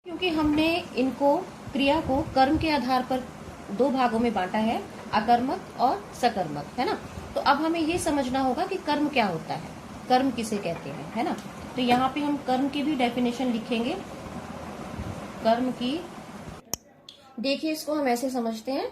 क्योंकि हमने इनको क्रिया को कर्म के आधार पर दो भागों में बांटा है, अकर्मक और सकर्मक, है ना। तो अब हमें ये समझना होगा कि कर्म क्या होता है, कर्म किसे कहते हैं, है ना। तो यहाँ पे हम कर्म की भी डेफिनेशन लिखेंगे। कर्म की, देखिए इसको हम ऐसे समझते हैं,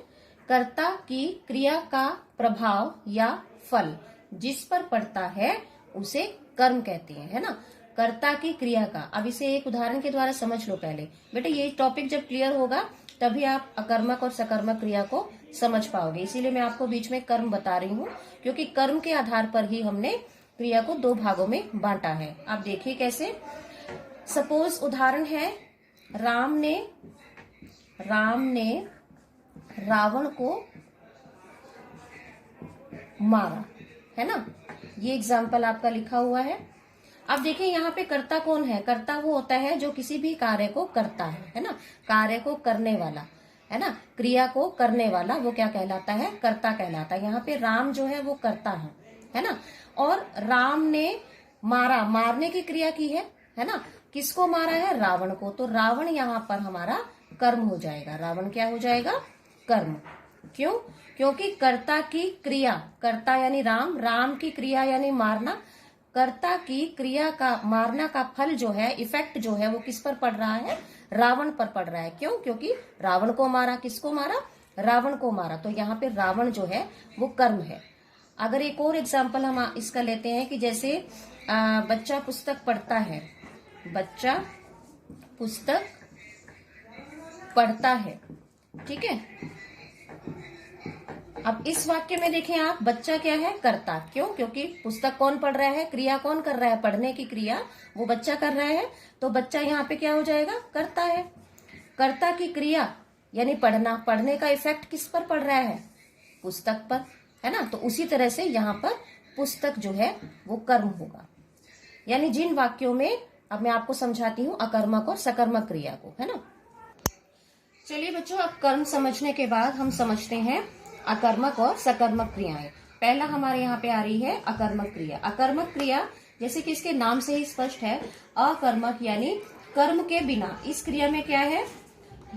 कर्ता की क्रिया का प्रभाव या फल जिस पर पड़ता है उसे कर्म कहते हैं, है ना। कर्ता की क्रिया का, अब इसे एक उदाहरण के द्वारा समझ लो पहले बेटा। ये टॉपिक जब क्लियर होगा तभी आप अकर्मक और सकर्मक क्रिया को समझ पाओगे। इसीलिए मैं आपको बीच में कर्म बता रही हूँ, क्योंकि कर्म के आधार पर ही हमने क्रिया को दो भागों में बांटा है। आप देखिए कैसे। सपोज उदाहरण है, राम ने रावण को मारा, है ना। ये एग्जाम्पल आपका लिखा हुआ है। अब देखिए यहाँ पे कर्ता कौन है। कर्ता वो होता है जो किसी भी कार्य को करता है ना। कार्य को करने वाला, है ना, क्रिया को करने वाला, वो क्या कहलाता है, कर्ता कहलाता है। यहाँ पे राम जो है वो कर्ता है ना। और राम ने मारा, मारने की क्रिया की है ना। किसको मारा है, रावण को। तो रावण यहाँ पर हमारा कर्म हो जाएगा। रावण क्या हो जाएगा, कर्म। क्यों, क्योंकि कर्ता की क्रिया, कर्ता यानी राम, राम की क्रिया यानी मारना, कर्ता की क्रिया का, मारना का फल जो है, इफेक्ट जो है वो किस पर पड़ रहा है, रावण पर पड़ रहा है। क्यों, क्योंकि रावण को मारा। किसको मारा, रावण को मारा। तो यहाँ पे रावण जो है वो कर्म है। अगर एक और एग्जाम्पल हम इसका लेते हैं कि जैसे बच्चा पुस्तक पढ़ता है, बच्चा पुस्तक पढ़ता है, ठीक है। अब इस वाक्य में देखें आप, बच्चा क्या है, कर्ता। क्यों, क्योंकि पुस्तक कौन पढ़ रहा है, क्रिया कौन कर रहा है, पढ़ने की क्रिया वो बच्चा कर रहा है। तो बच्चा यहाँ पे क्या हो जाएगा, कर्ता है। कर्ता की क्रिया यानी पढ़ना, पढ़ने का इफेक्ट किस पर पड़ रहा है, पुस्तक पर, है ना। तो उसी तरह से यहाँ पर पुस्तक जो है वो कर्म होगा। यानी जिन वाक्यों में, अब मैं आपको समझाती हूँ अकर्मक और सकर्मक क्रिया को, है ना। चलिए बच्चों, अब कर्म समझने के बाद हम समझते हैं अकर्मक और सकर्मक क्रियाएं। पहला हमारे यहाँ पे आ रही है अकर्मक क्रिया। अकर्मक क्रिया जैसे कि इसके नाम से ही स्पष्ट है, अकर्मक यानी कर्म के बिना। इस क्रिया में क्या है,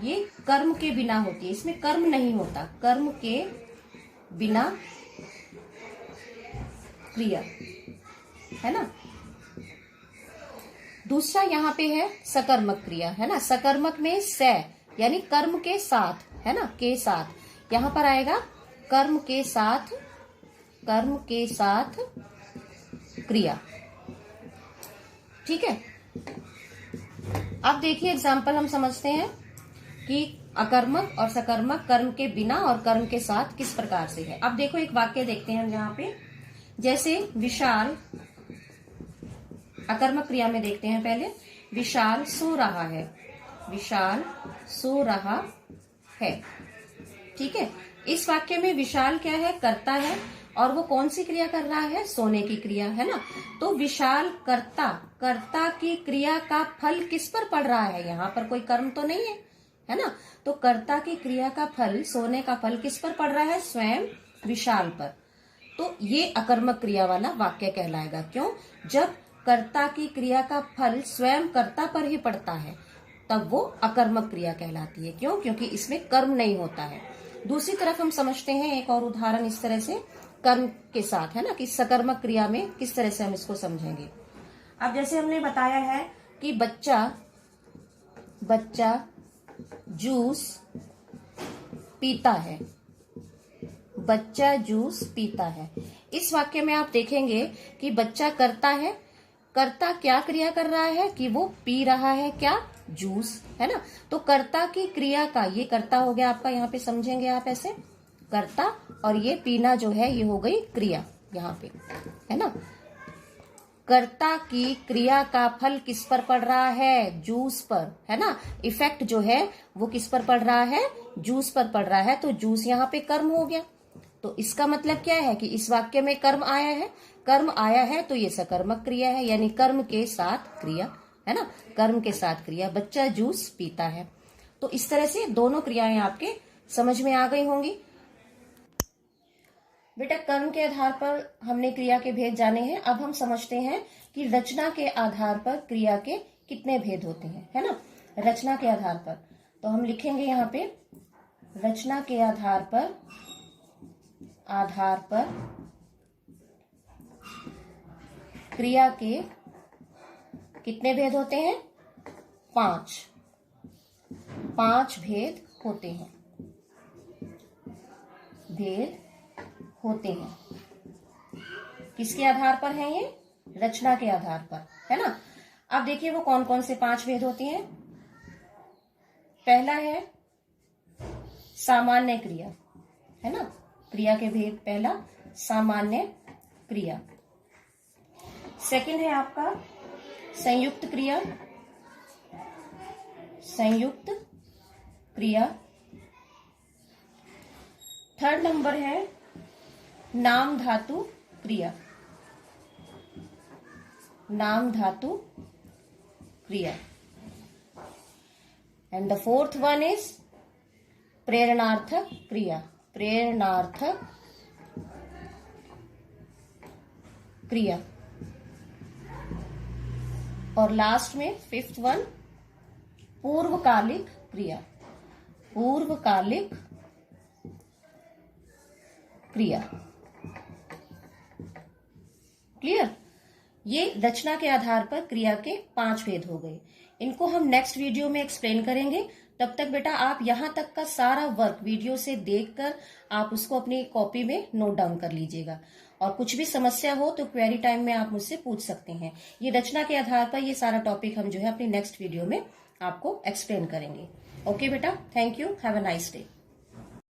ये कर्म के बिना होती है, इसमें कर्म नहीं होता, कर्म के बिना क्रिया, है ना। दूसरा यहाँ पे है सकर्मक क्रिया, है ना। सकर्मक में स यानी कर्म के साथ, है ना, के साथ। यहाँ पर आएगा कर्म के साथ, कर्म के साथ क्रिया, ठीक है। अब देखिए एग्जाम्पल हम समझते हैं कि अकर्मक और सकर्मक कर्म के बिना और कर्म के साथ किस प्रकार से है। अब देखो एक वाक्य देखते हैं हम यहाँ पे। जैसे विशाल, अकर्मक क्रिया में देखते हैं पहले, विशाल सो रहा है, विशाल सो रहा है, ठीक है। इस वाक्य में विशाल क्या है, कर्ता है, और वो कौन सी क्रिया कर रहा है, सोने की क्रिया, है ना। तो विशाल कर्ता, कर्ता की क्रिया का फल किस पर पड़ रहा है, यहाँ पर कोई कर्म तो नहीं है ना। तो कर्ता की क्रिया का फल, सोने का फल किस पर पड़ रहा है, स्वयं विशाल पर। तो ये अकर्मक क्रिया वाला वाक्य कहलाएगा। क्यों, जब कर्ता की क्रिया का फल स्वयं कर्ता पर ही पड़ता है तब वो अकर्मक क्रिया कहलाती है। क्यों, क्योंकि इसमें कर्म नहीं होता है। दूसरी तरफ हम समझते हैं एक और उदाहरण इस तरह से कर्म के साथ, है ना, कि सकर्मक क्रिया में किस तरह से हम इसको समझेंगे। अब जैसे हमने बताया है कि बच्चा जूस पीता है, बच्चा जूस पीता है। इस वाक्य में आप देखेंगे कि बच्चा कर्ता है, कर्ता क्या क्रिया कर रहा है कि वो पी रहा है, क्या, जूस, है ना। तो कर्ता की क्रिया का, ये कर्ता हो गया आपका, यहाँ पे समझेंगे आप ऐसे, कर्ता, और ये पीना जो है ये हो गई क्रिया यहाँ पे, है ना। कर्ता की क्रिया का फल किस पर पड़ रहा है, जूस पर, है ना। इफेक्ट जो है वो किस पर पड़ रहा है, जूस पर पड़ रहा है। तो जूस यहाँ पे कर्म हो गया। तो इसका मतलब क्या है कि इस वाक्य में कर्म आया है, कर्म आया है तो ये सकर्मक क्रिया है, यानी कर्म के साथ क्रिया, है ना, कर्म के साथ क्रिया। बच्चा जूस पीता है। तो इस तरह से दोनों क्रियाएं आपके समझ में आ गई होंगी। बेटा कर्म के आधार पर हमने क्रिया के भेद जाने हैं। अब हम समझते हैं कि रचना के आधार पर क्रिया के कितने भेद होते हैं, है ना। रचना के आधार पर, तो हम लिखेंगे यहाँ पे रचना के आधार पर क्रिया के कितने भेद होते हैं? 5 भेद होते हैं, किसके आधार पर है? ये रचना के आधार पर, है ना। अब देखिए वो कौन कौन से 5 भेद होते हैं। पहला है सामान्य क्रिया, है ना, क्रिया के भेद। पहला सामान्य क्रिया। सेकंड है आपका संयुक्त क्रिया, थर्ड नंबर है नाम धातु क्रिया, and the fourth one is प्रेरणार्थक क्रिया, और लास्ट में फिफ्थ वन पूर्वकालिक क्रिया। क्लियर? ये रचना के आधार पर क्रिया के 5 भेद हो गए। इनको हम नेक्स्ट वीडियो में एक्सप्लेन करेंगे। तब तक बेटा आप यहाँ तक का सारा वर्क वीडियो से देखकर आप उसको अपनी कॉपी में नोट डाउन कर लीजिएगा, और कुछ भी समस्या हो तो क्वेरी टाइम में आप मुझसे पूछ सकते हैं। ये रचना के आधार पर ये सारा टॉपिक हम जो है अपनी नेक्स्ट वीडियो में आपको एक्सप्लेन करेंगे। ओके बेटा, thank you, have a nice day.